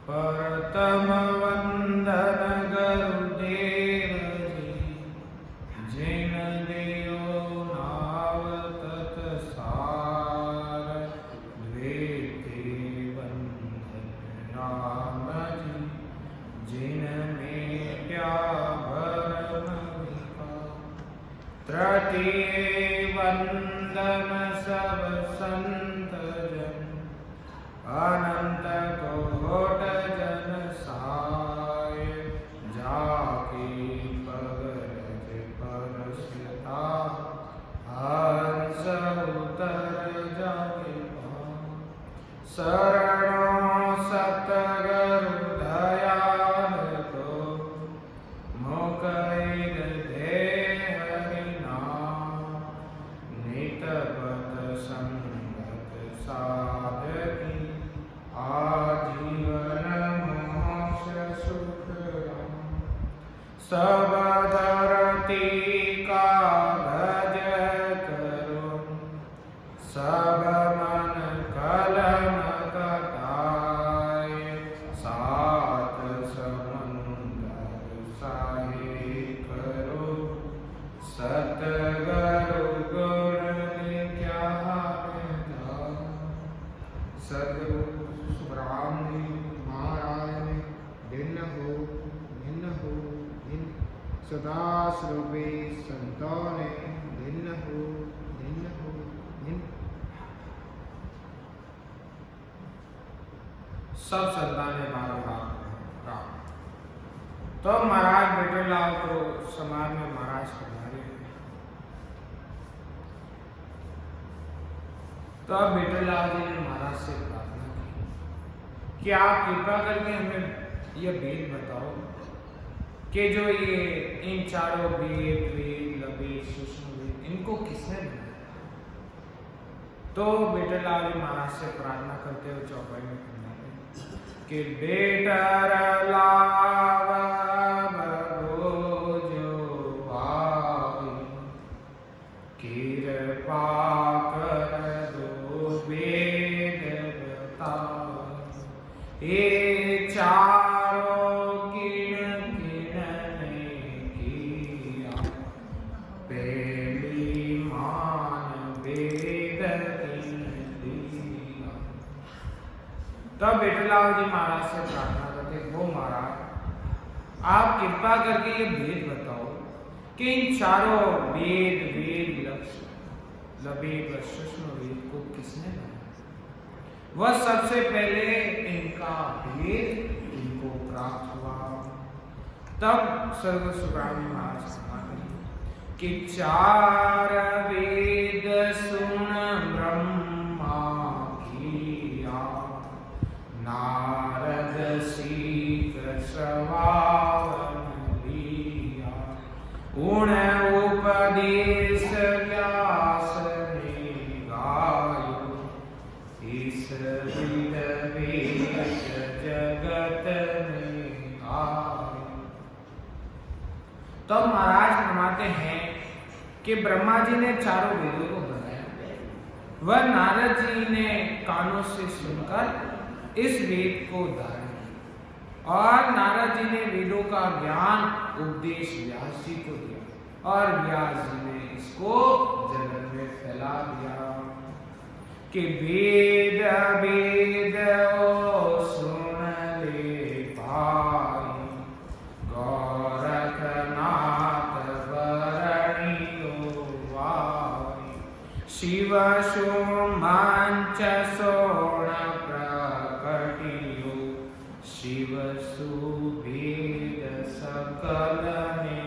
परतम वंदन गुरुदेव जी जिन दियो नाव तत सार द्वेते बंधन राम जी जिन मेट्या भरम विकार तृतीय वंदन सब संत जन अनंत कोट जन साय जाके पगरज परसता हंस उतर जाके शरणों सतगुरु दयाल को मुकैद दे हरि नाम नित पद संगत साधकी आजीवन मोक्ष सुख सब धरती का भज करो सब मन कलम कटाए सात समुंदर साहे करो सतगुरु गुण क्या सदगुरु सुखराम जी महाराज ने भिन्न हो भिन्न सदा स्वरूपी संतों ने भिन्न हो भिन्न सब संतान ने राम तो महाराज बेटे लाल को समाज में महाराज पधारे तो अब बेटे लाल जी ने महाराज से प्रार्थना की कि आप कृपा करके हमें यह भेद बताओ कि जो ये इन चारों वेद लबेद सूक्ष्म वेद इनको किसने बनाया। तो बेटे लाल जी महाराज से प्रार्थना करते हुए चौपाई में कि बेटा लाव जो आई कृपा कर दो वेद बता ये चारों किन ने किया पहली मान वेद दिया। तब बेटलाल जी महाराज से प्रार्थना करते वो महाराज आप कृपा करके ये भेद बताओ कि इन चारों वेद लक्ष्य लबेद सूक्ष्म वेद को किसने बनाया। वह सबसे पहले इनका भेद इनको प्राप्त हुआ। तब सर्व सुब्रह्मण्य महाराज समाधि कि चार वेद सुन ब्रह्मा किया नारद सीख श्रवावन लिया उन उपदेश व्यास ने गायो इस विद वेश जगत में आयो। तो महाराज फरमाते हैं कि ब्रह्मा जी ने चारों वेदों को बनाया वह नारद जी ने कानों से सुनकर इस वेद को धारण किया और नारद जी ने वेदों का ज्ञान उपदेश व्यास जी को दिया और व्यास जी ने इसको जगत में फैला दिया कि वेद वेद ओ सुन ले भाई गोरखनाथ वरणियो वाई शिव सुमंच सोण प्रकटियो शिव सुभेद सकल ने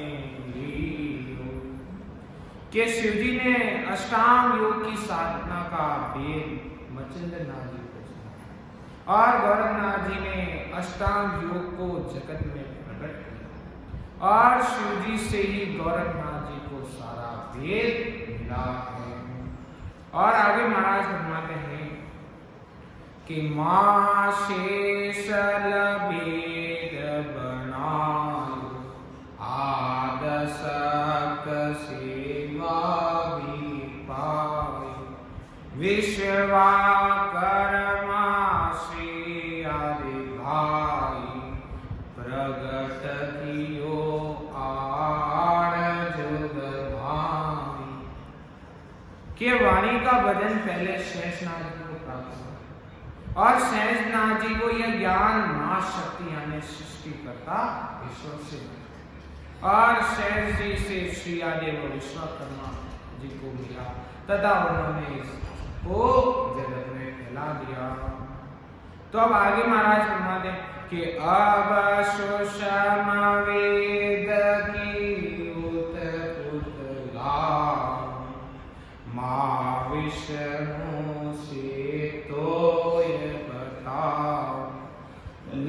लियो। कि शिव जी ने अष्टांग योग की साधना का भेद मच्छिंद्र नाथ जी को सुनाया और गोरखनाथ जी ने अष्टांग योग को जगत में प्रकट किया और शिव जी से ही गोरखनाथ जी को सारा भेद मिला है। और आगे महाराज फरमाते हैं कि मां शेष लबेद बनायो आद सक सेवा भी पाए विश्वा कर्मा श्री आदि भाई और सहजनाथ जी को यह ज्ञान मां शक्ति यानी सृष्टिकर्ता ईश्वर से मिला और सहज जी से श्री आदेव विश्वकर्मा जी को मिला तथा उन्होंने इसको जगत में फैला दिया। तो अब आगे महाराज फरमाते कि अब सुषमा वेद की उत्पुतला मां विष्णु से तो ये बताओ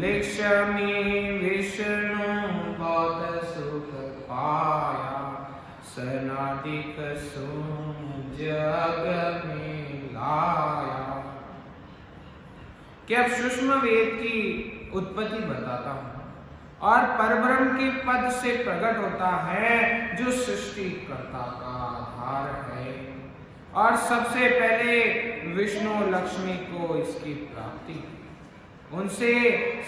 लक्ष्मी विष्णु बहुत सुख पाया सनादिक सुन जग में लाया। कि अब सूक्ष्म वेद की उत्पत्ति बताता हूं और परब्रह्म के पद से प्रकट होता है जो सृष्टिकर्ता का आधार है और सबसे पहले विष्णु लक्ष्मी को इसकी प्राप्ति उनसे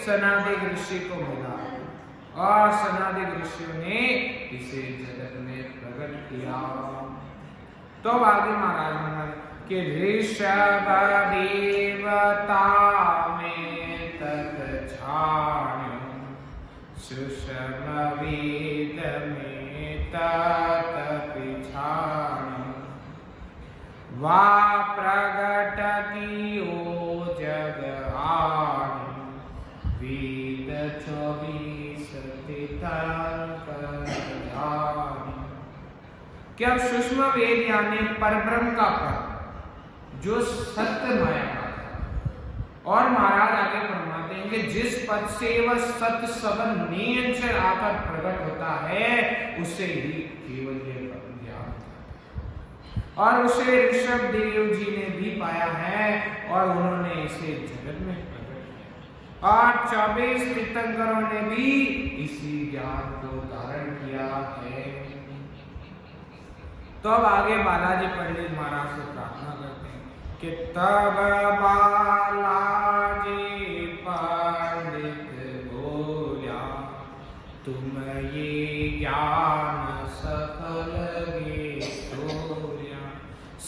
सनादिक ऋषि को मिला और सनादिक ऋषियों ने इसे जगत में प्रकट किया। तो आगे महाराज कि ऋषभ देवता में तत् छाण्यो सुषम वेद में तत् पिछाण्यो वा प्रगटति ओ जग आण्यो वेद 24 तीर्थंकर जाण्यो। कि अब सूक्ष्म वेद यानी परब्रह्म का पद जो सत्य माया का था और महाराज आगे फरमाते हैं कि जिस पद से वह सत्य सबन नियंचर आकर प्रकट होता है उसे ही केवल ये ज्ञान और उसे ऋषभ देव जी ने भी पाया है और उन्होंने इसे जगत में प्रकट किया और 24 तीर्थंकरों ने भी इसी ज्ञान को धारण किया है। तो अब आगे बालाजी पंडित महाराज से प्रार्थना करते हैं कि तब बालाजी पंडित बोला तुम ये ज्ञान सफल गे तोया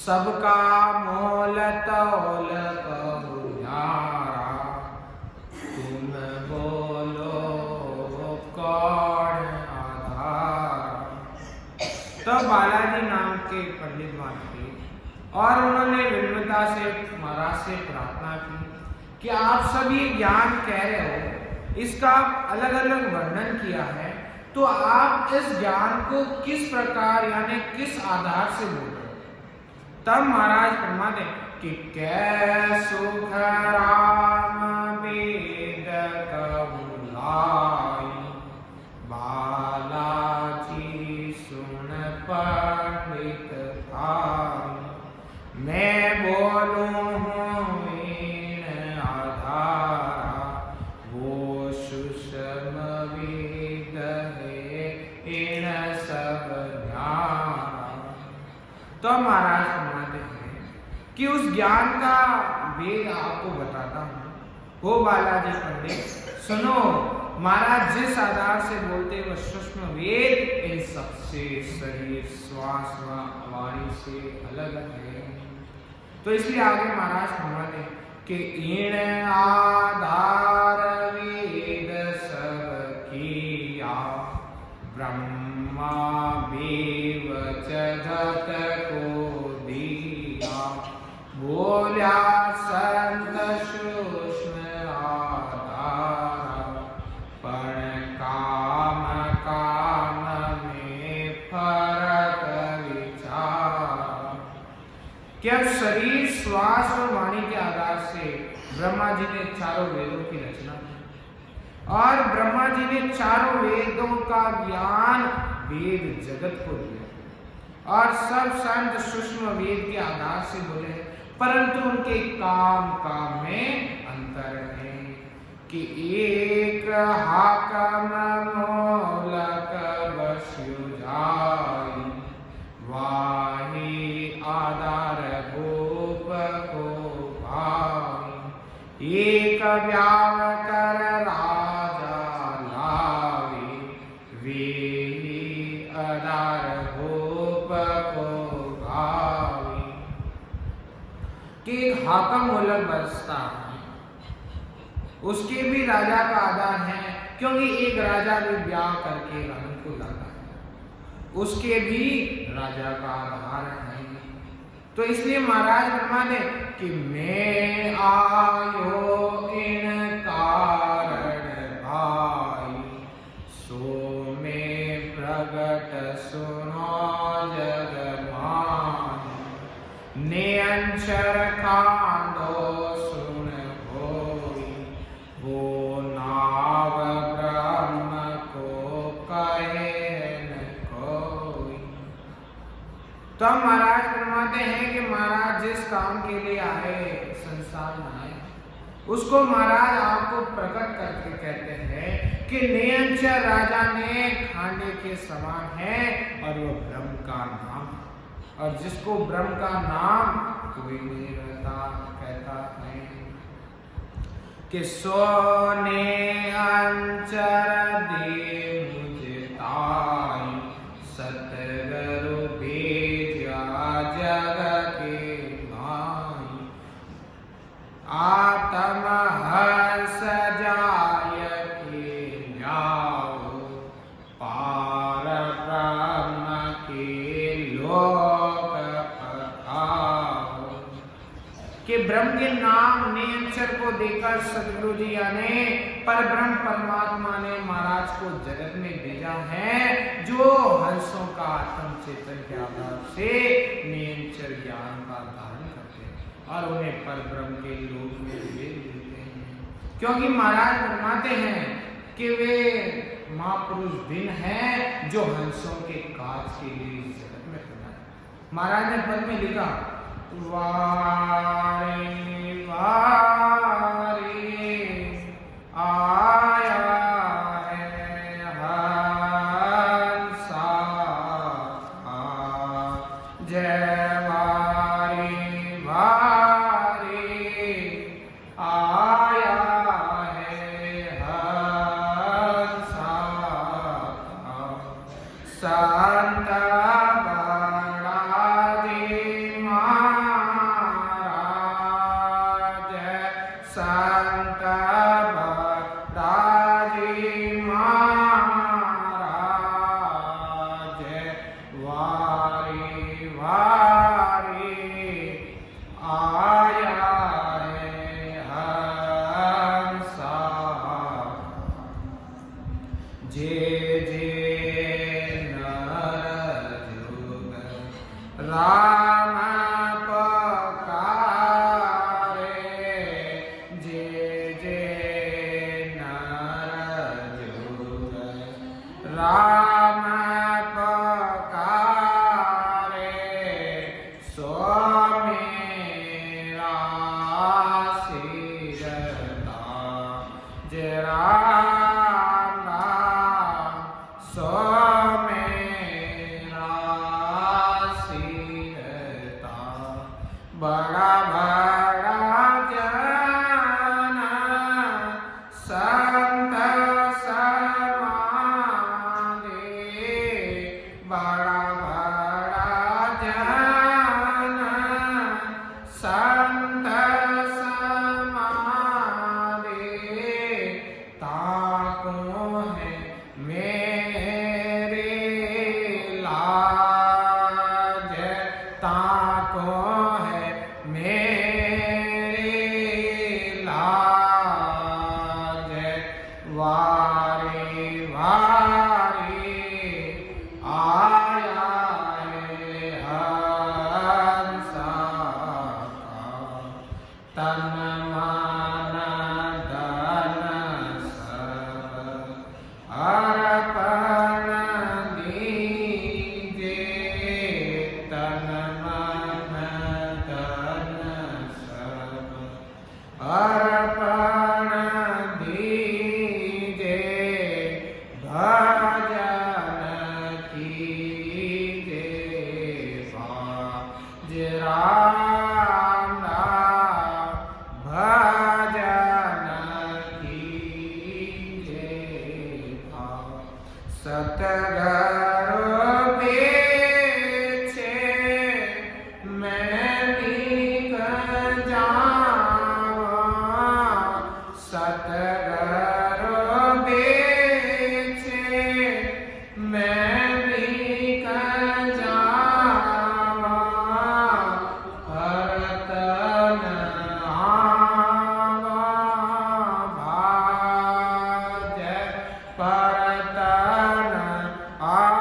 सबका मोल तौल कहुनारा तुम बोलो कौन आधार। तब बालाजी नाम के पंडित मान थे और उन्होंने विनम्रता से महाराज से प्रार्थना की कि आप सब ये ज्ञान कह रहे हो इसका अलग अलग वर्णन किया है तो आप इस ज्ञान को किस प्रकार यानी किस आधार से बोल रहे हो। तब महाराज फरमाते कि कै सुख राम वेद कहलाई बालाजी सुन पंडित भाई मैं बोलूं हूँ इन आधारा वो सुषम वेद है इन सब ज्ञान। तो महाराज फरमाते हैं कि उस ज्ञान का वेद आपको बताता हूँ। हो बालाजी पंडित सुनो महाराज जिस आधार से बोलते वह सूक्ष्म वेद इन सबसे शरीर श्वास व वाणी से अलग है। तो इसलिए आगे महाराज फरमाते कि इन आधार वेद सब किया ब्रह्मा देव जगत को दिया बोला संत सूक्ष्म आधार पर काम काम में फर्क विचार। कि अब शरीर श्वास और वाणी के आधार से ब्रह्मा जी ने चारों वेदों की रचना की और ब्रह्मा जी ने चारों वेदों का ज्ञान वेद जगत को दिया और सब संत सूक्ष्म वेद के आधार से बोले परंतु उनके काम काम में अंतर है कि एक हाकम मोलक बस्यु जाई वाही आधार गोप को भाई एक व्याव कर राजा लावे वे आधार गोप को भाई कि हाकम मोलक बसता है उसके भी राजा का आधार है, क्योंकि एक राजा भी ब्याह करके रानी को लाता है, उसके भी राजा का आधार है। तो इसलिए महाराज ब्रह्मा ने कि मैं आयो इन कारण भाई, सो में प्रगट सुनो जग मान, नियंचर कांडो सुन होई, वो नाव ब्रह्म को कहे न कोई। तो हम महाराज फरमाते हैं कि महाराज जिस काम के लिए आए, संसार में आए, उसको महाराज आपको प्रकट करके कहते हैं कि नियंचर राजा ने खांडे के समान है और वो ब्रह्म का नाम, और जिसको ब्रह्म का नाम कोई नहीं रहता, कहता है कि सोने अंचर दे मुझे ताई, सतगुरु भेजा जग के भाई, आत्म हर्ष जाय के ल्याओ, पार ब्रह्म के लोक पठाओ। कि ब्रह्म के नाम नियंचर को देकर सदगुरु जी यानी पर ब्रह्म परमात्मा ने महाराज को जगत में भेजा है, जो हंसों का आत्म चेतन के आधार से नियंचर ज्ञान का धारण करते हैं और उन्हें पर ब्रह्म के लोक में भेज देते हैं। क्योंकि महाराज फरमाते हैं कि वे महापुरुष दिन हैं जो हंसों के काज के लिए इस जगत में बना है। महाराज ने पद में लिखा, वारे वारे आया है हंसा, जय वारे वारे आया है हंसा, संत राम पकारे, जे जे नर जुग, राम पकारे, सो मेरा सिरता, जे राम राम सो बड़ा बड़ा जन संत समाधि, बड़ा बड़ा जन संत समाधि, ताको है मेरे लाज, ताको मेरे लाज, वारे वारे आया है हंसा, तन मन धन सब अर्पण दीजे, तन मन धन सब अर्पण दीजे, भजन कीजे बाज राम राम, भजन कीजे सतगुरु पीछे मैं निकल जाऊं, सतगुरु बेचे मैं बिक जावा भरत न आवा भाज भरत न आवा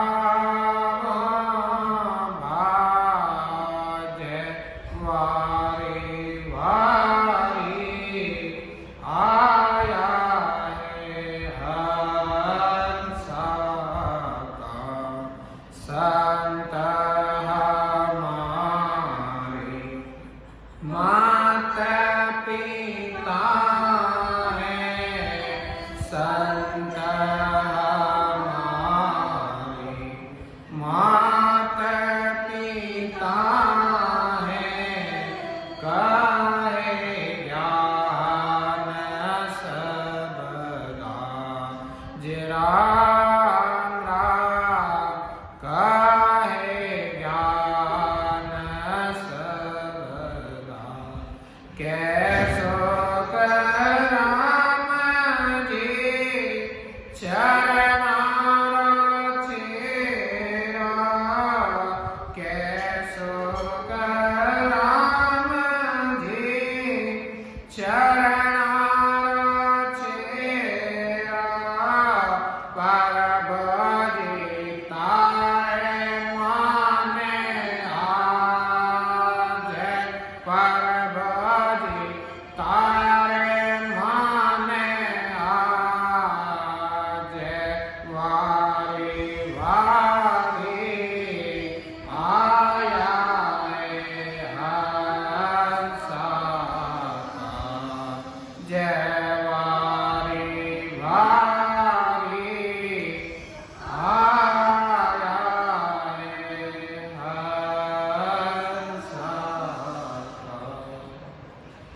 भाज वारे वारे आया है हंसा का संत हमारे माता पिता है संत हमारे माता पिता है काहे ज्ञान सबदा राम राम काहे ज्ञान सबदा कैसो राम जी चरणा चेरा कैसो राम जी चरणा चेरा पर बजे तारे माने आज पर बजे तारे माने आज वारे वारे आया है हंसा का जय वारे वारे आया है हंसा का।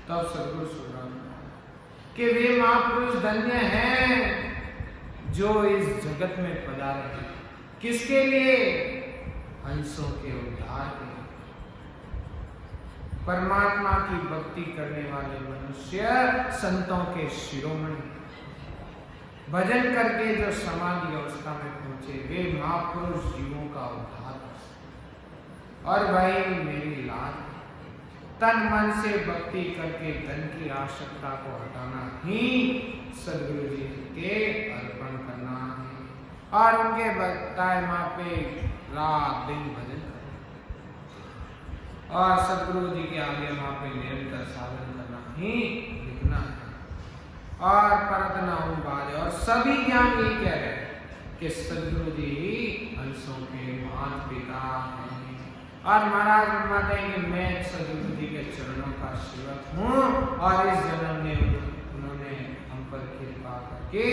तब सदगुरु सुना कि वे महापुरुष धन्य हैं जो इस जगत में पधारे हैं। किसके लिए? हंसों के उद्धार के लिए। परमात्मा की भक्ति करने वाले मनुष्य संतों के शिरोमणि, भजन करके जो समाधि अवस्था में पहुंचे वे महापुरुष जीवों का उद्धार कर सकते। और वही मेरी लाज है। तन मन से भक्ति करके धन की आवश्यकता को हटाना ही सदगुरु जी के अर्पण करना है और उनके बताए मापे रात दिन भजन करना और सदगुरु जी के आगे मापे निरंतर साधन करना ही लिखना है और परत न हो बाज। और सभी ज्ञान यही कह रहे हैं कि सदगुरु जी ही हंसों के माता पिता हैं। और महाराज फरमाते हैं कि मैं सदगुरु जी के चरणों का सेवक हूँ और इस जन्म में उन्होंने हम पर कृपा करके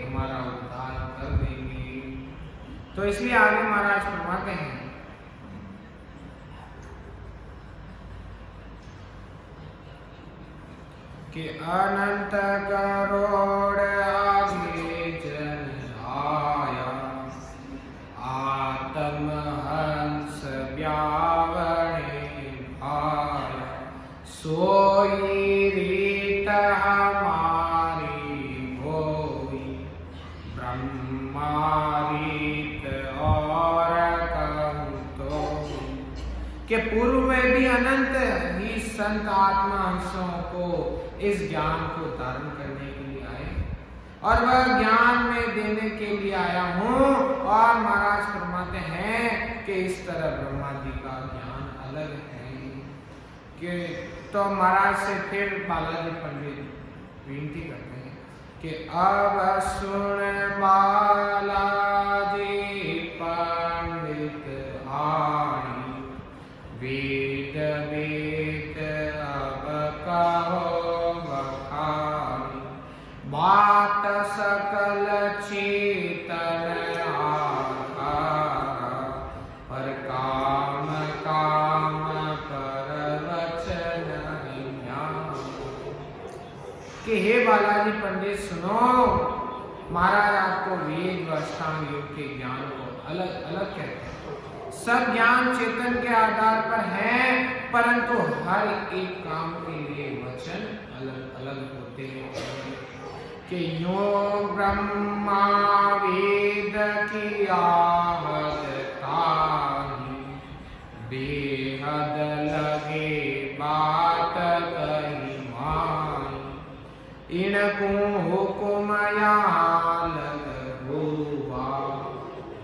हमारा उद्धार कर देंगे। तो इसलिए आगे महाराज फरमाते हैं कि अनंत करोड़ आगे जन आया आत्म हंस व्यावणे आया सोई रीत हमारी होई ब्रह्मारीत और कहूँ तो कि पूर्व में भी अनंत ही संत आत्मा हंसों को इस ज्ञान को धारण करने के लिए आए और वह ज्ञान में देने के लिए आया हूँ। और महाराज फरमाते हैं कि इस तरह ब्रह्मा जी का ज्ञान अलग है कि तो महाराज से फिर बालाजी पंडित विनती करते हैं कि अब सुन बालाजी पंडित आनी वेद वेद अब कहो बखानी बात सकल चेतन आकारा पर काम काम पर वचन कि हे बालाजी पंडित सुनो, महाराज आपको वेद व अष्टांग योग के ज्ञान को अलग अलग कहते हैं। सब ज्ञान चेतन के आधार पर है परंतु हर एक काम के लिए वचन अलग अलग होते हैं। कि यो ब्रह्मा वेद की आहत ताहि, बेहद लगे बात कही माई, इनको हुकुम लग हुआ,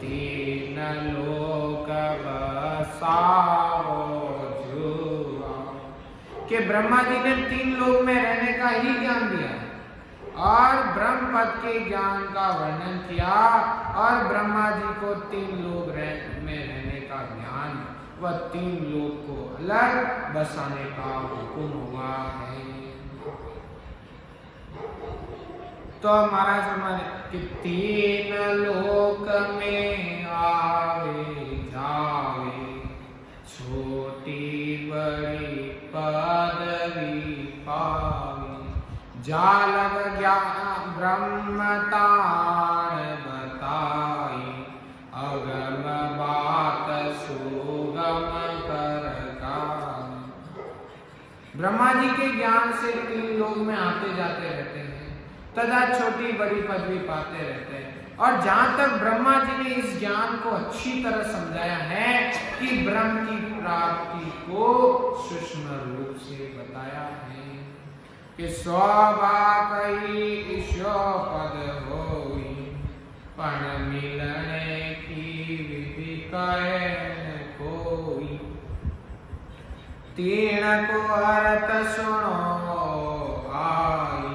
तीन लोक बसाओ जुआ। कि ब्रह्मा जी ने 3 लोक में रहने का ही ज्ञान दिया और ब्रह्म पद के ज्ञान का वर्णन किया, और ब्रह्मा जी को 3 लोक में रहने का ज्ञान व 3 लोक को अलग बसाने का हुक्म हुआ है। तो महाराज हमारे कि 3 लोक में आवे जावे, छोटी बड़ी पदवी पावे, जा लग ज्ञान ब्रह्म तार बताई, अगम बात सुगम कर गाई। ब्रह्मा जी के ज्ञान से 3 लोक में आते जाते रहते हैं, तथा छोटी बड़ी पदवी पाते रहते हैं। और जहां तक ब्रह्मा जी ने इस ज्ञान को अच्छी तरह समझाया है कि ब्रह्म की प्राप्ति को सूक्ष्म रूप से बताया है कि सौभाग्य ईशो पद होई, पण मिलने की विधि कहे न कोई, 3 को अर्थ सुनो आई,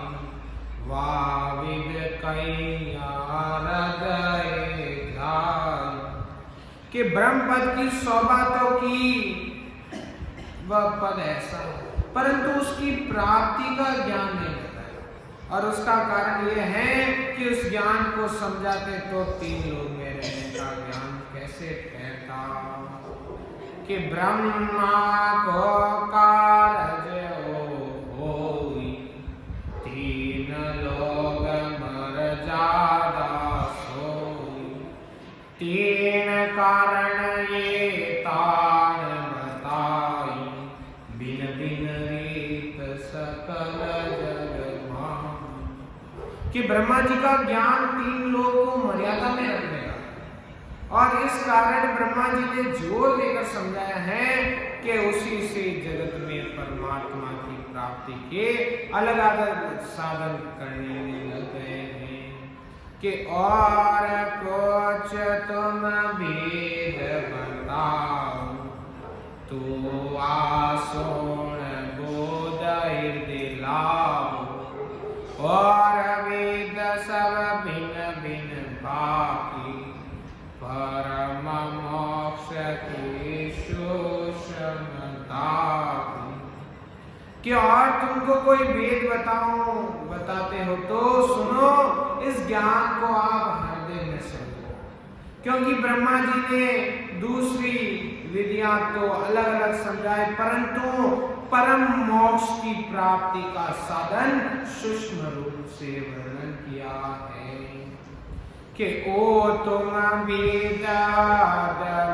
वाविद कैया हृदय ध्यान। कि ब्रह्म पद की 100 बातों की वह पद ऐसा है, परंतु उसकी प्राप्ति का ज्ञान नहीं बताया। और उसका कारण यह है कि उस ज्ञान को समझाते तो 3 लोक में रहने का ज्ञान कैसे ठहरता। कि ब्रह्मा को कार्य होई, 3 लोग मर्यादा सोई, 3 कारण ये तान बताई, बिन बिन रीत सकल जग मान। कि ब्रह्मा जी का ज्ञान 3 लोग को मर्यादा में रखने का, और इस कारण ब्रह्मा जी ने जोर देकर समझाया है कि उसी से जगत में परमात्मा की प्राप्ति के अलग अलग साधन करने में लग गए हैं। कि और कुछ तुम भेद बताओ, तो आसोण बोध दिलाओ, और वेद सब भिन्न भिन्न बाकी, परम मोक्ष की सूक्ष्मता। कि और तुमको कोई वेद बताते हो तो सुनो, इस ज्ञान को आप हृदय में समझो। क्योंकि ब्रह्मा जी ने दूसरी विधियां तो अलग अलग समझाए, परंतु परम मोक्ष की प्राप्ति का साधन सूक्ष्म रूप से वर्णन किया है। कि ओ तुम वेद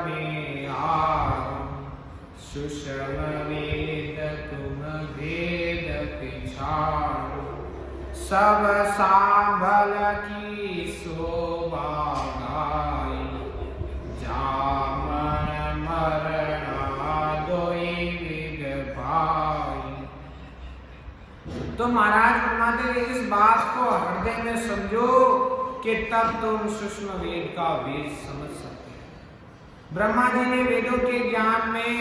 में आओ, सूक्ष्म वेद तुम भेद पिछाड़ो, सब सांभल की शोभा गाई, जामन मरणा दोई विद भाई। तो महाराज फरमाते हैं इस बात को हृदय में समझो कि तब तुम सूक्ष्म वेद का वेद समझ सकते हैं। ब्रह्मा जी ने वेदों के ज्ञान में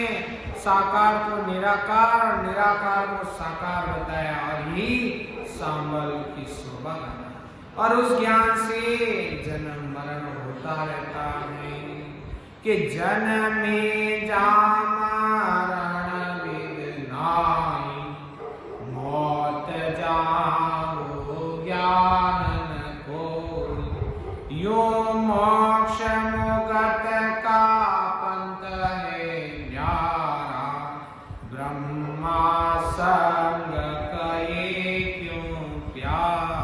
साकार को निराकार और निराकार को साकार बताया, और ही सांबल की शोभा गाना। और उस ज्ञान से जन्म मरण होता रहता है। कि जन्म में जामरण वेद नाई, मौत जाओ ज्ञान यो मोक्ष मुगत का पंथ है न्यारा, ब्रह्मा संग कहे क्यों प्यारा।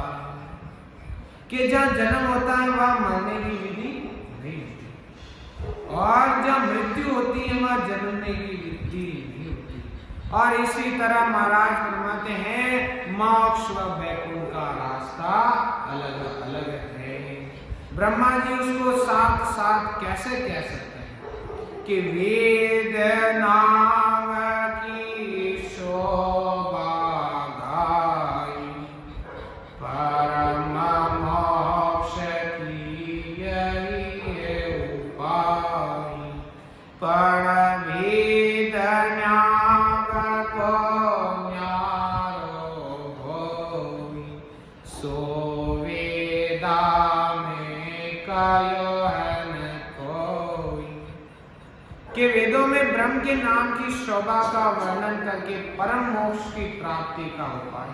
कि जहाँ जन्म होता है वहाँ मरने की विधि नहीं होती, और जहाँ मृत्यु होती है वहाँ जन्मने की विधि नहीं होती। और इसी तरह महाराज फरमाते हैं मोक्ष व वैकुंठ का रास्ता अलग अलग है। ब्रह्मा जी उसको साथ साथ कैसे कह सकते हैं कि वेद नाम की शोभा गाई, परम मोक्ष की यही उपाय, पर वेद न्याग को न्यारो होई, सो वेदा में कयो है न कोई। कि वेदों में ब्रह्म के नाम की शोभा का वर्णन करके परम मोक्ष की प्राप्ति का उपाय,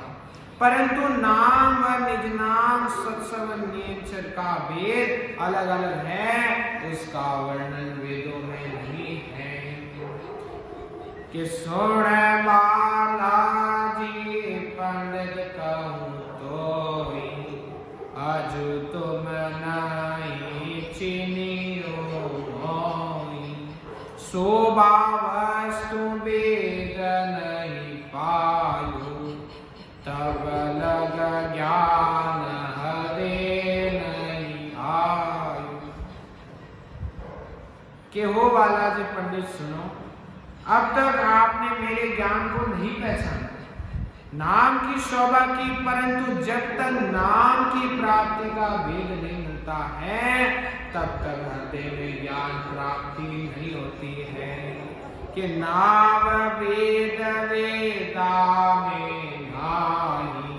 परंतु नाम व निज नाम सत्सव नियंचर का भेद अलग अलग है, उसका वर्णन वेदों में नहीं है। कि सुन बालाजी पंडित कहूँ तोई, अजु तुम नहीं चिनियो मोई, शोभा वस्तु वेद नहीं पायो, तब लग ज्ञान हरे नहीं आयो। कि हो बालाजी पंडित सुनो, अब तक आपने मेरे ज्ञान को नहीं पहचाना, नाम की शोभा की, परंतु जब तक नाम की प्राप्ति का भेद नहीं मिलता है तब तक हृदय में ज्ञान प्राप्ति नहीं होती है। कि नाम वेद वेदा में नाही,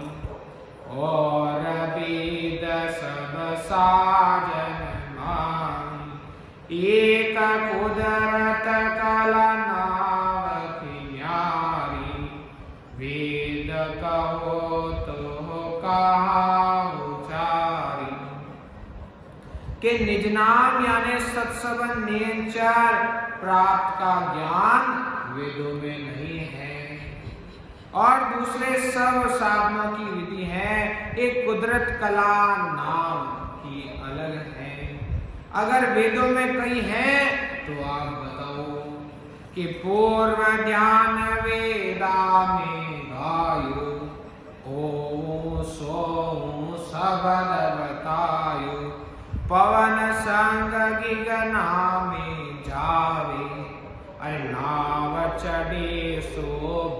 और वेद सब साजन माही, एक कुदरत कला नाम की न्यारी, वेद कहो तो कहा उचारी। कि निज नाम यानी सत्संग नियंचर प्राप्त का ज्ञान वेदों में नहीं है, और दूसरे सब साधनों की विधि है, एक कुदरत कला नाम की अलग है। अगर वेदों में कहीं है तो आप बताओ कि पूर्व ज्ञान वेदा में गायो, ओ सो सबद बतायो, पवन संग गिगना में जावे, अरे नाव चढ़े सो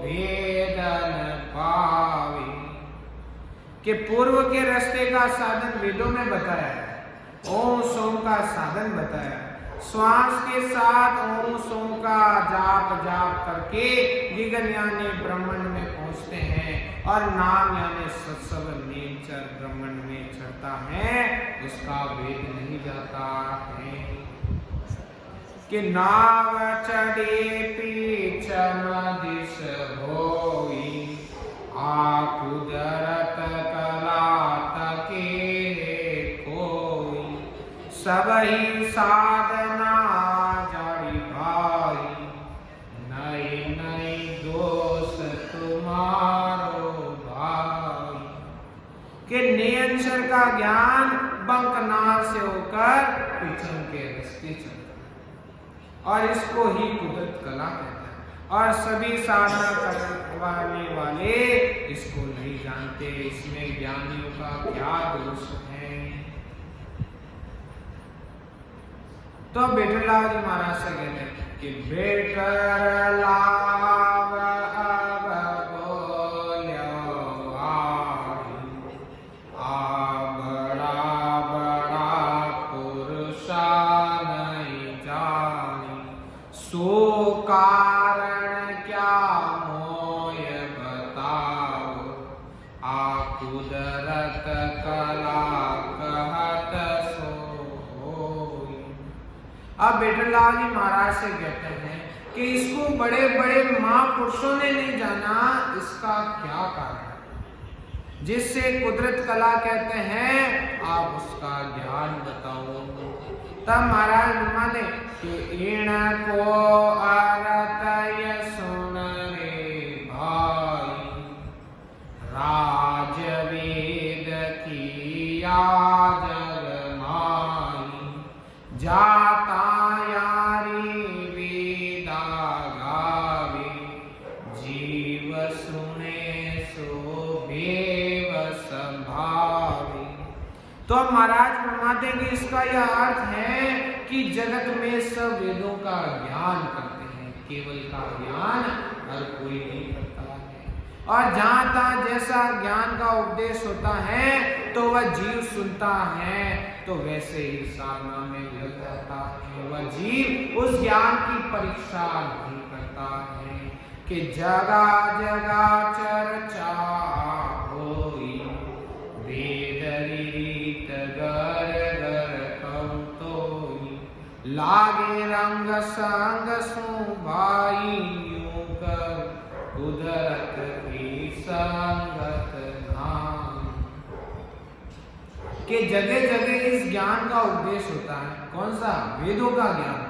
भेदन पावे। कि पूर्व के रास्ते का साधन वेदों में बताया है, ओम सोम का साधन बताया, श्वास के साथ ओम सोम का जाप जाप करके गिगन यानी ब्रह्मांड में पहुंचते हैं, और नाम यानी सत्संग नेचर ब्रह्मांड में चढ़ता है, उसका भेद नहीं जाता है। कि नाव चढ़े पीछन दिश होई, आकुदरत कला तके कोई, सबही साधना जारी भाई, नई नई दोष तुम्हारो भाई। कि नियंत्रण का ज्ञान बंकनाल से होकर पीछन के रास्ते चलता है, और इसको ही कुदरत कला कहते हैं, और सभी साधना करने वाले इसको नहीं जानते। इसमें ज्ञानियों का क्या दोष है? तो बेटलाल जी महाराज से कहते हैं कि बेटलाव अब बोलो आ बड़ा बड़ा पुरुषा नहीं जानी, सो कारण क्या मोय बताओ, आ कुदरत कला कहत सो होई। अब बेटलाल जी महाराज से कहते हैं कि इसको बड़े बड़े महापुरुषों ने नहीं जाना, इसका क्या कारण है? जिससे कुदरत कला कहते हैं, आप उसका ज्ञान बताओ। तब महाराज ब्रह्मा ने कि इन को आरतय सुन रे भाई, राज वेद की जग माई, जाता यारी वेदा गावे, जी तो अब महाराज फरमाते हैं कि इसका यह अर्थ है कि जगत में सब वेदों का ज्ञान करते हैं, केवल का ज्ञान हर कोई नहीं करता है। और जहां तहां जैसा ज्ञान का उपदेश होता है तो वह जीव सुनता है, तो वैसे ही साधना में लग जाता है। वह जीव उस ज्ञान की परीक्षा नहीं करता है कि जगह जगह चर्चा होई, वेद रीत गर गर कौतोई, लागे रंग संग सुभाई, यूं कर कुदरत की संगत नाम। कि जगह जगह इस ज्ञान का उपदेश होता है। कौन सा? वेदों का ज्ञान।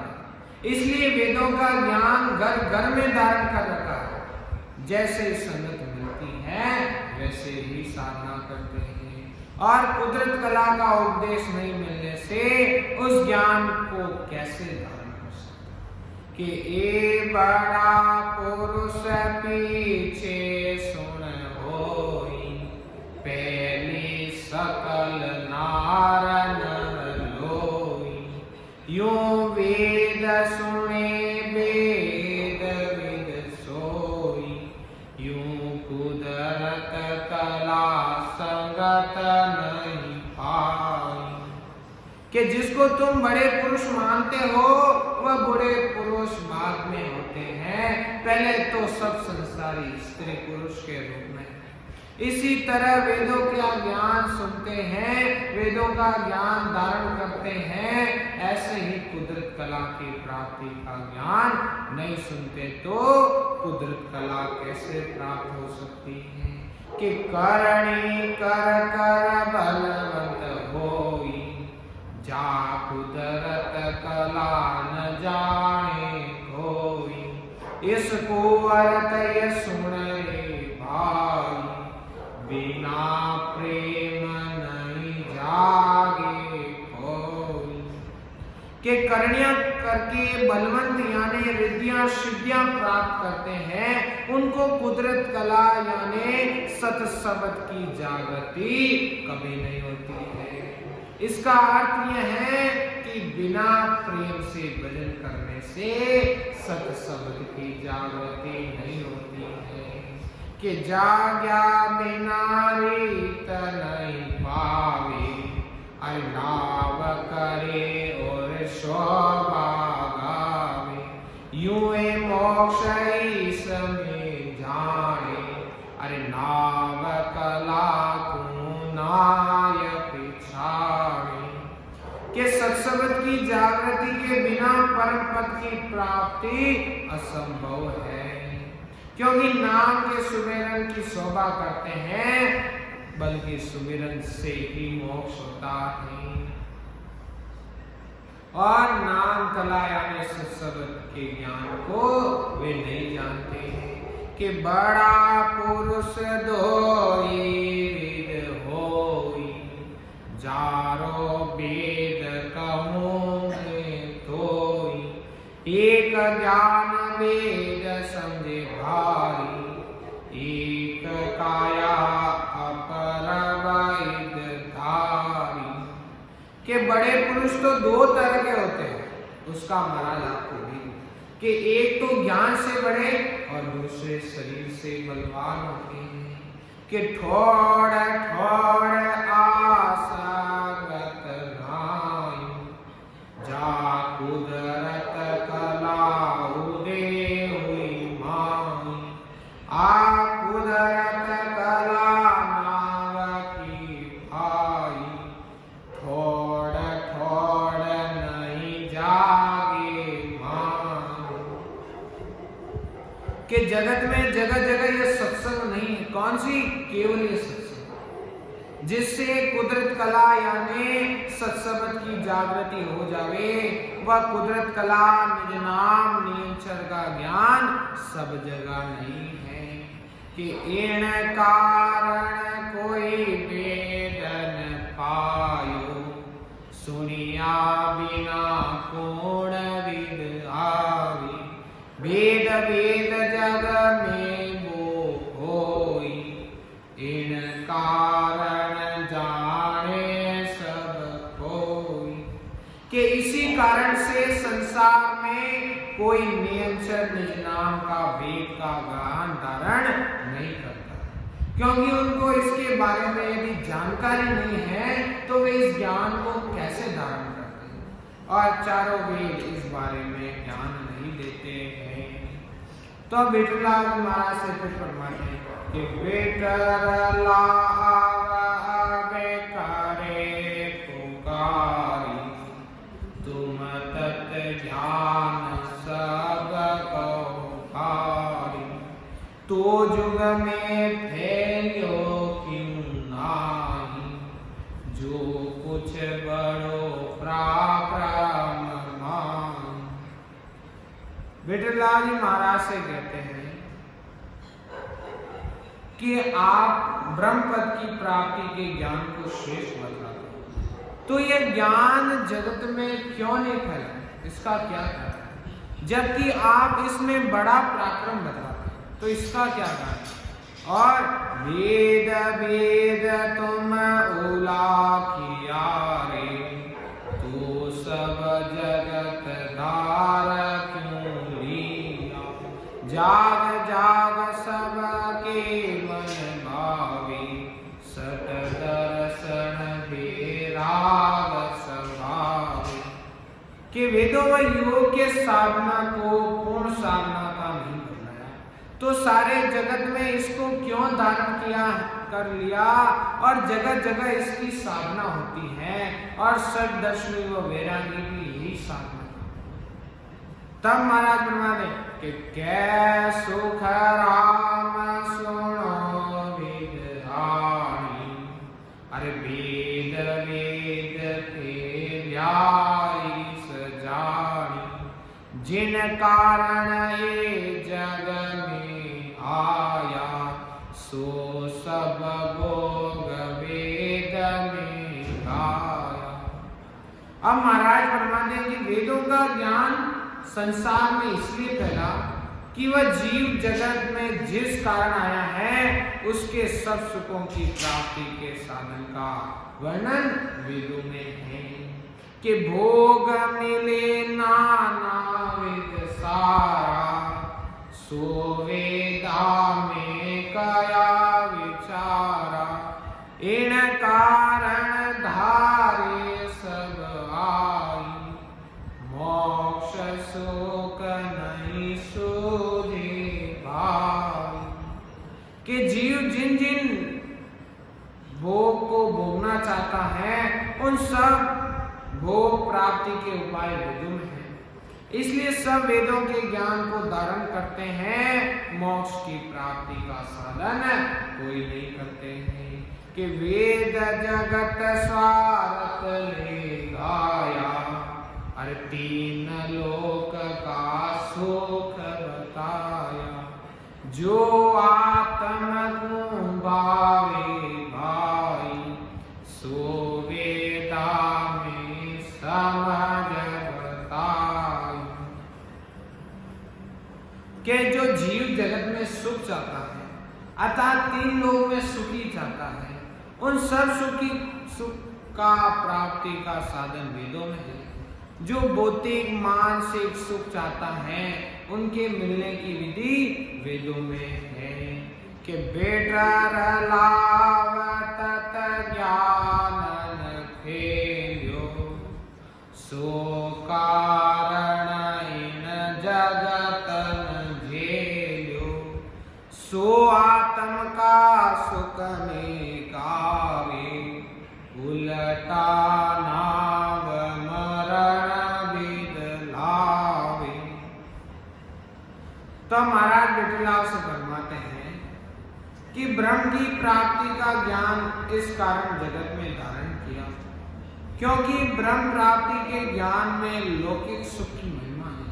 इसलिए वेदों का ज्ञान घर घर में धारण कर रखा है। जैसे संगत मिलती है वैसे ही साधना करते हैं। और कुदरत कला का उपदेश नहीं मिलने से उस ज्ञान को कैसे धारण कर सकते? कि ए बड़ा पुरुष पीछे सुन होई, पहली सकल नार नर लोई, यूं वेद सुने वेद विद सोई, यूं कुदरत कला संगत नहीं पाई। कि जिसको तुम बड़े पुरुष मानते हो वह बड़े पुरुष बाद में होते हैं, पहले तो सब संसारी स्त्री पुरुष के रूप में। इसी तरह वेदों का ज्ञान सुनते हैं, वेदों का ज्ञान धारण करते हैं, ऐसे ही कुदरत कला की प्राप्ति का ज्ञान नहीं सुनते तो कुदरत कला कैसे प्राप्त हो सकती है? कि करणी कर कर बलवंत होई, जा कुदरत कला न जाने कोई, इसको अर्थ ये सुन रे भाई, बिना प्रेम नहीं जागे कोई। के करनियां करके बलवंत यानी रिद्धियां सिद्धियां प्राप्त करते हैं, उनको कुदरत कला यानी सत शब्द की जागृति कभी नहीं होती है। इसका अर्थ यह है कि बिना प्रेम से भजन करने से सत शब्द की जागृति नहीं होती है। कि जाग्या बिना रीत नहीं पावे, अलाव करे और शोभा गावे, यूं मोक्ष इसमें जाने, अरे नाव कला को नायक छावे। कि सत्संग की जागृति के बिना परम पद की प्राप्ति असंभव है, क्योंकि नाम के सुमिरन की शोभा करते हैं, बल्कि सुमिरन से ही मोक्ष होता है। और नाम कला यानी सत्संग के ज्ञान को वे नहीं जानते हैं। कि बड़ा पुरुष दोई वेद होई, जारो वेद कहूँगे तोई, एक ज्ञान वेद समझे भारी, एक काया अपर वैद धारी। के बड़े पुरुष तो दो तरह के होते हैं, उसका महाराज आपको भी, कि एक तो ज्ञान से बड़े और दूसरे शरीर से बलवान होते हैं। कि ठोड़ ठोड़ आसगत नाई, जा कुदरत कला उदे हुई माई, आ कुदरत कला नाव की भाई, ठोड़ ठोड़ नहीं जागे माई। कि जगत में जगह जगह ये सत्संग नहीं है। कौन सी? केवल ये सत्संग, जिससे कुदरत कला यानी सत्संग की जागृति हो जावे। वह कुदरत कला निज नाम नियंचर का ज्ञान सब जगह नहीं है। कि इन कारण कोई वेदन पायो, सुनिया बिना कोण विद आवी, वेद वेद जग में वो होई, इन कारण जाने कारण से संसार में कोई नियंत्रण निज नाम का वेद का ज्ञान धारण नहीं करता, क्योंकि उनको इसके बारे में यदि जानकारी नहीं है तो वे इस ज्ञान को कैसे धारण करते हैं। और चारों वेद इस बारे में ज्ञान नहीं देते हैं। तो विठलाल महाराज से फिर फरमाते हैं कि विठला तो जुग में फैल्यो क्यों नाही, जो कुछ बड़ो पराक्रम मान। विठलाल जी महाराज से कहते हैं कि आप ब्रह्म पद की प्राप्ति के ज्ञान को श्रेष्ठ बताते हो, तो यह ज्ञान जगत में क्यों नहीं फैला, इसका क्या कारण है? जबकि आप इसमें बड़ा पराक्रम बताते, तो इसका क्या कारण? और वेद वेद तुम उलाखिया रे, तो सब जगत धार क्यों लिया, जाग जाग सब के मन भावे, सत दर्शन बेराग स्वभाव। कि वेदों व योग के साधना को पूर्ण साधना का नहीं बनाया, तो सारे जगत में इसको क्यों धारण किया कर लिया, और जगह जगह इसकी साधना होती है, और सददर्शनी व वैरागी की यही साधना। तब महाराज फरमाते कि कै सुख राम सुनो विधानी, अरे वेद वेद के व्याई सजानी, जिन कारण ये जग में आया, सो सब भोग वेद में गाया। अब महाराज फरमाते हैं कि वेदों का ज्ञान संसार में इसलिए फैला कि वह जीव जगत में जिस कारण आया है उसके सब सुखों की प्राप्ति के साधन का वर्णन वेदों में है। कि भोग मिले नाना वेद सारा, सो वेदा में कया विचारा, इन कारण धारे सब आई, मोक्ष शोक नहीं सूझे भाई। कि जीव जिन जिन भोग को भोगना चाहता है उन सब भोग प्राप्ति के उपाय वेदों में है, इसलिए सब वेदों के ज्ञान को धारण करते हैं, मोक्ष की प्राप्ति का साधन कोई नहीं करते हैं। कि वेद जगत स्वार्थ ले गाया, अरे तीन लोक का सुख बताया, जो आत्म को भावे भाई, सो वेदा में समझ बताई। कि जो जीव जगत में सुख चाहता है, अर्थात तीन लोक में सुखी चाहता है, उन सब सुख का प्राप्ति का साधन वेदों में है। जो भौतिक मानसिक सुख चाहता है उनके मिलने की विधि वेदों में है। कि बेटर लावत ज्ञान फेल्यो, सो कारण इन जगत झेल्यो, सो आत्म का सुख में गावे, उलटा नाव मरण विद लावे। तो महाराज विठलाल से फरमाते हैं कि ब्रह्म की प्राप्ति का ज्ञान इस कारण जगत में धारण किया, क्योंकि ब्रह्म प्राप्ति के ज्ञान में लौकिक सुख की महिमा है,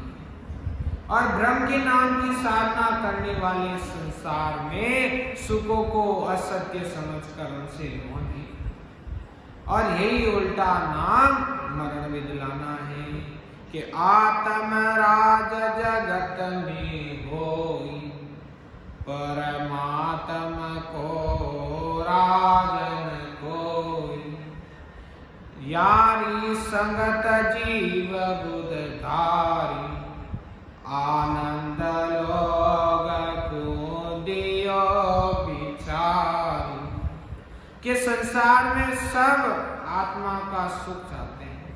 और ब्रह्म के नाम की साधना करने वाले संसार में सुखों को असत्य समझकर उनसे मोह है, और यही उल्टा नाम मरण विद लाना है। कि आत्म राज जगत में होई, परमात्मा को राजन कोई, यारी संगत जीव बुध धारी, आनंद लोग को दियो विचारी। कि संसार में सब आत्मा का सुख चाहते हैं,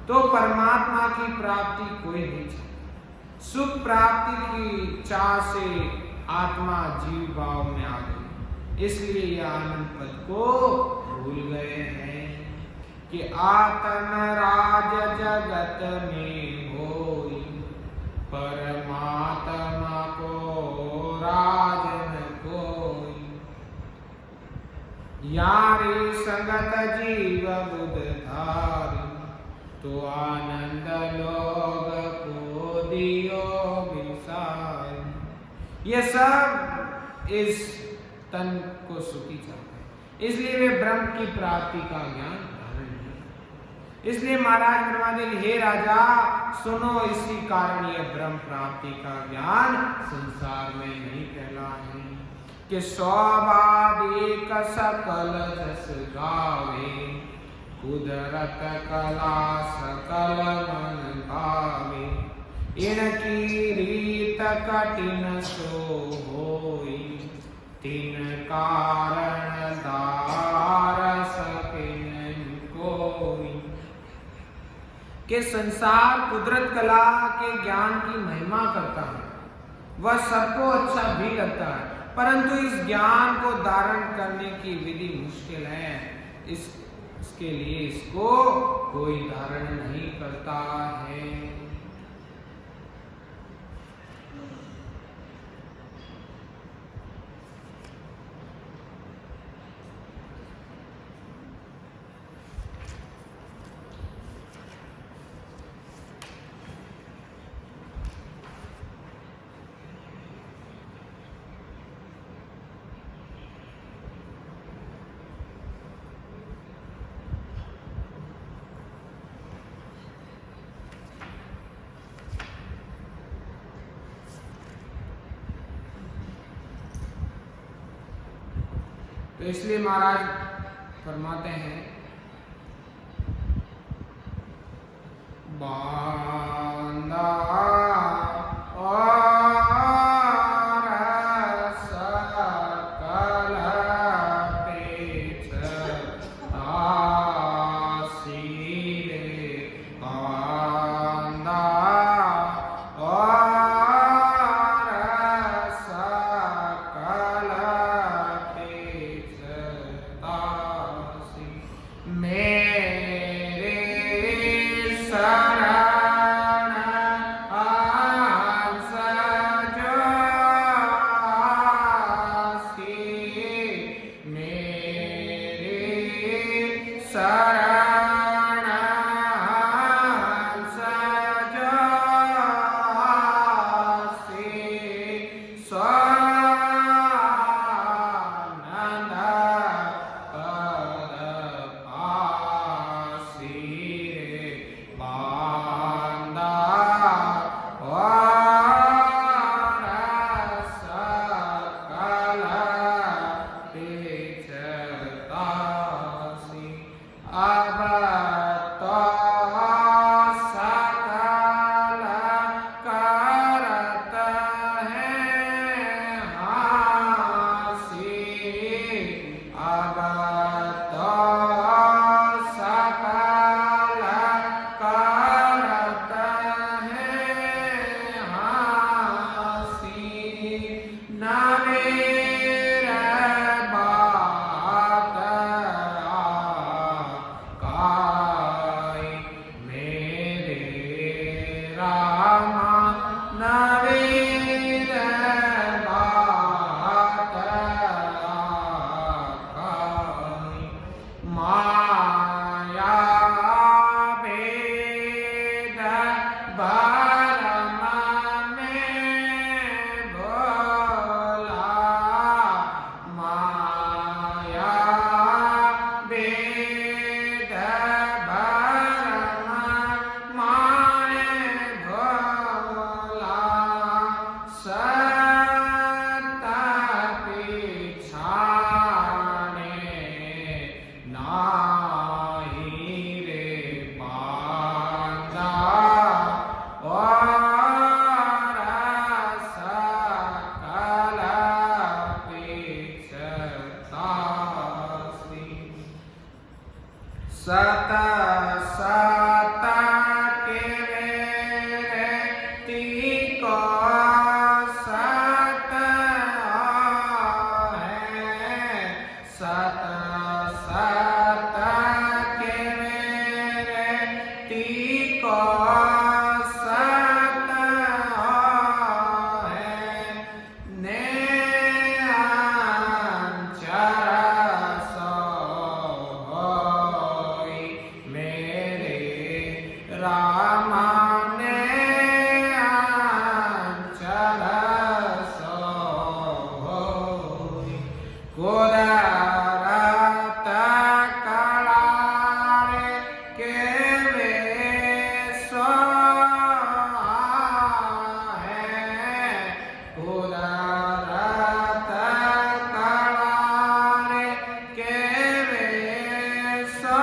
तो परमात्मा की प्राप्ति कोई नहीं चाहता। सुख प्राप्ति की चाह से आत्मा जीव भाव में आ गई, इसलिए ये आनंद पद को भूल गए हैं कि आत्म राज जगत में होई, परमात्मा को राज न कोई। यारी संगत जीव बुध धारी, तो आनंद लोग को दियो विसारी। ये सब इस तन को सुखी चाहते हैं, इसलिए वे ब्रह्म की प्राप्ति का ज्ञान धारण नहीं। इसलिए महाराज ब्रह्मा जी, हे राजा सुनो, इसी कारण ये ब्रह्म प्राप्ति का ज्ञान संसार में नहीं फैला है। कि सौभादिक सकल जस गावे, कुदरत कला सकल मन भावे। इनकी रीत कठिन सो होई, तिन कारण दार सके नहीं कोई। कि संसार कुदरत कला के ज्ञान की महिमा करता है, वह सबको अच्छा भी लगता है, परंतु इस ज्ञान को धारण करने की विधि मुश्किल है। इसके लिए इसको कोई धारण नहीं करता है। तो इसलिए महाराज फरमाते हैं, बांधा सत सत के ती को सत है सत सत के ती को सत है ने रामा ने अंचल सोई कुदरत कलार के वेसो है कुदरत कलार के वेसो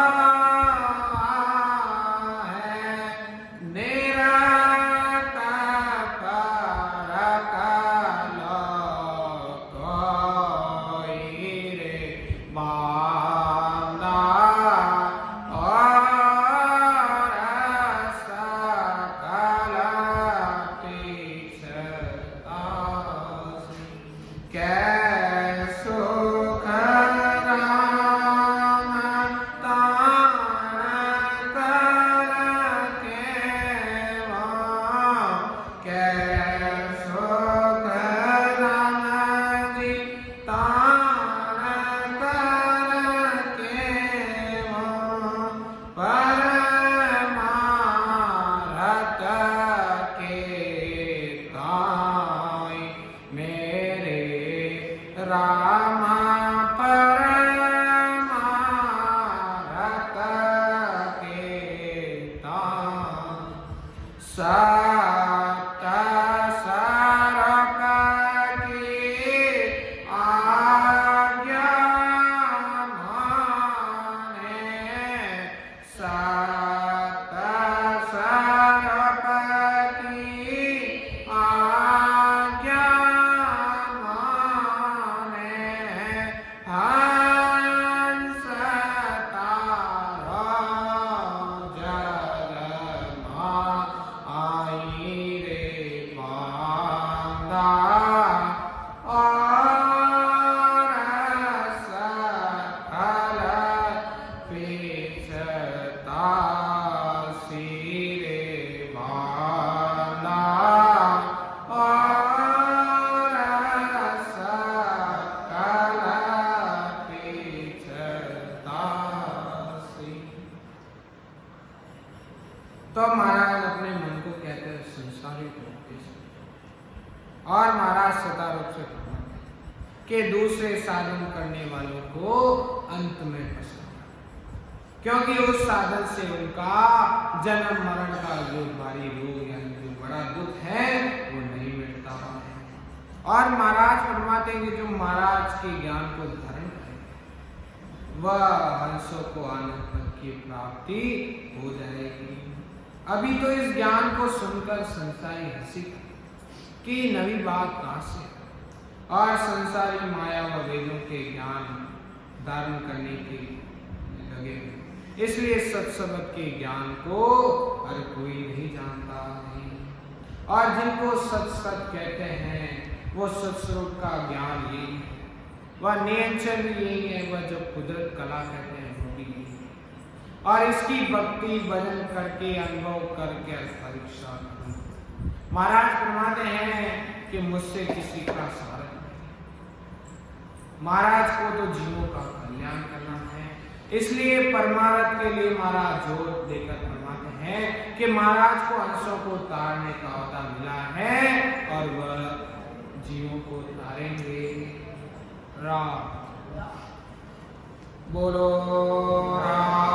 रामा परमारत के तान सत सरक की आज्ञा माने सत सरक की आज्ञा हंस तारा जलमा आई रे बांधा और सकल पेचता सिरे बांधा तो महाराज अपने मन को कहते हैं संसारी और महाराज सदा रूप से कि दूसरे साधन करने वालों को अंत में पछताना, क्योंकि उस साधन से उनका जन्म मरण का जो भारी रोग यानी जो बड़ा दुख है वो नहीं मिटता है। और महाराज फरमाते हैं कि जो महाराज के ज्ञान को धारण करे वह हंसों को आनंद पद की प्राप्ति हो जाएगी। अभी तो इस ज्ञान को सुनकर संसारी हंसी कि नवी बात कहां से और संसारी माया व वेदों के ज्ञान धारण करने के लगे। इसलिए सत्संग के ज्ञान को हर कोई नहीं जानता है और जिनको सत्संग कहते हैं वो सत्स्वरूप का ज्ञान यही है, वह नियंत्रण भी यही है, वह जो कुदरत कला कहते हैं वो भी यही है। और इसकी भक्ति भजन करके अनुभव करके परीक्षा करूं। महाराज फरमाते हैं कि मुझसे किसी का स्वागत नहीं, महाराज को तो जीवों का कल्याण करना है। इसलिए परमार्थ के लिए महाराज जोर देकर फरमाते हैं कि महाराज को अंशों को तारने का अवतार मिला है और वह जीवों को तारेंगे। राम बोलो राम।